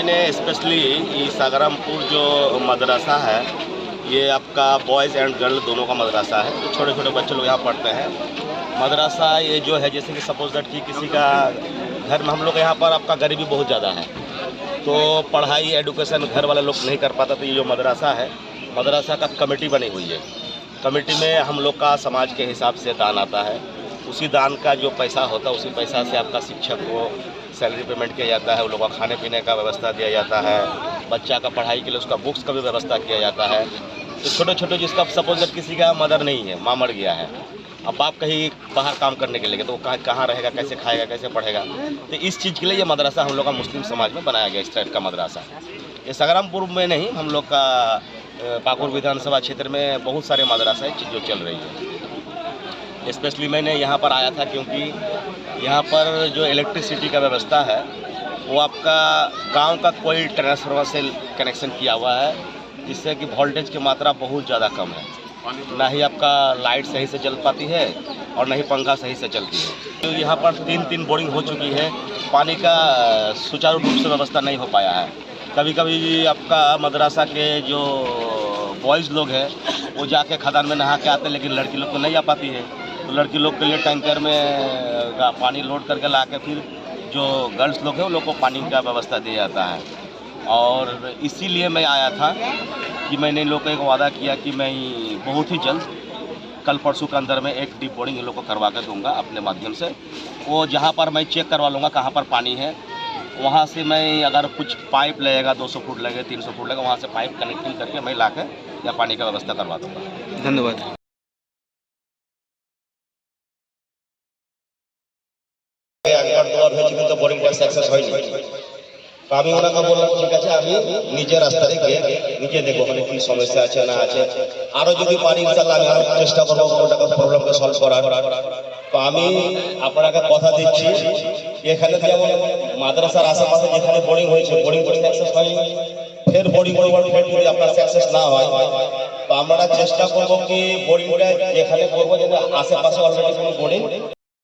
मैंने स्पेशली ये सागरमपुर जो मदरसा है, ये आपका बॉयज़ एंड गर्ल दोनों का मदरसा है। तो छोटे छोटे बच्चे लोग यहाँ पढ़ते हैं। मदरसा ये जो है, जैसे कि सपोज दैट कि किसी का घर में, हम लोग यहाँ पर आपका गरीबी बहुत ज़्यादा है, तो पढ़ाई एडुकेशन घर वाले लोग नहीं कर पाता। तो ये जो मदरसा है, मदरसा का कमेटी बनी हुई है। कमेटी में हम लोग का समाज के हिसाब से दान आता है। उसी दान का जो पैसा होता है, उसी पैसा से आपका शिक्षक को सैलरी पेमेंट किया जाता है। उन लोगों का खाने पीने का व्यवस्था दिया जाता है। बच्चा का पढ़ाई के लिए उसका बुक्स का भी व्यवस्था किया जाता है। तो छोटे छोटे जिसका सपोज दैट किसी का मदर नहीं है, माँ मर गया है, अब बाप कहीं बाहर काम करने के लिए, तो वो कहाँ रहेगा, कैसे खाएगा, कैसे पढ़ेगा। तो इस चीज़ के लिए ये मदरसा हम लोग का मुस्लिम समाज में बनाया गया, इस टाइप का मदरसा। ये सागरमपुर में नहीं, हम लोग का पाकुड़ विधानसभा क्षेत्र में बहुत सारे मदरसा है जो चल रही है। स्पेशली मैंने यहाँ पर आया था क्योंकि यहाँ पर जो इलेक्ट्रिसिटी का व्यवस्था है, वो आपका गांव का कोई ट्रांसफार्मर से कनेक्शन किया हुआ है, जिससे कि वोल्टेज की मात्रा बहुत ज़्यादा कम है। ना ही आपका लाइट सही से जल पाती है और ना ही पंखा सही से चलती है। तो यहाँ पर तीन बोरिंग हो चुकी है, पानी का सुचारू रूप से व्यवस्था नहीं हो पाया है। कभी कभी आपका मदरसा के जो बॉयज़ लोग हैं, वो जाके खदान में नहा के आते हैं, लेकिन लड़की लोग तो नहीं आ पाती है। तो लड़की लोग के लिए टैंकर में पानी लोड करके ला के फिर जो गर्ल्स लोग हैं, उन लोग को पानी का व्यवस्था दिया जाता है। और इसीलिए मैं आया था कि मैंने इन लोग को एक वादा किया कि मैं बहुत ही जल्द कल परसों के अंदर में एक डीप बोरिंग इन लोग को करवा कर दूँगा अपने माध्यम से। वो जहाँ पर मैं चेक करवा लूँगा कहाँ पर पानी है, वहाँ से मैं अगर कुछ पाइप लगेगा, 200 फुट लगेगा, 300 फुट लगेगा, वहाँ से पाइप कनेक्टिंग करके मैं ला कर या पानी का व्यवस्था करवा दूँगा। धन्यवाद। বোরিংটা সাকসেস হয়নি, তো আমি ওনাকে বললাম ঠিক আছে, আমি নিজের রাস্তাতে গিয়ে নিজে দেখবো ওখানে কি সমস্যা আছে না আছে। আরো যদি পারি ইনশাআল্লাহ আমি আরো চেষ্টা করবো ওটাকে প্রবলেমকে সলভ করার। তো আমি আপনাকে কথা দিচ্ছি, এখানে যেমন মাদ্রাসার আশেপাশে যেখানে বোরিং হয়েছে, বোরিং সাকসেস হয়নি, ফের বোরিং ফের যদি আপনার সাকসেস না হয়, তো আমরা চেষ্টা করবো কি বোরিংটা যেখানে করবো যেন আশেপাশে অলরেডি কোনো বোরিং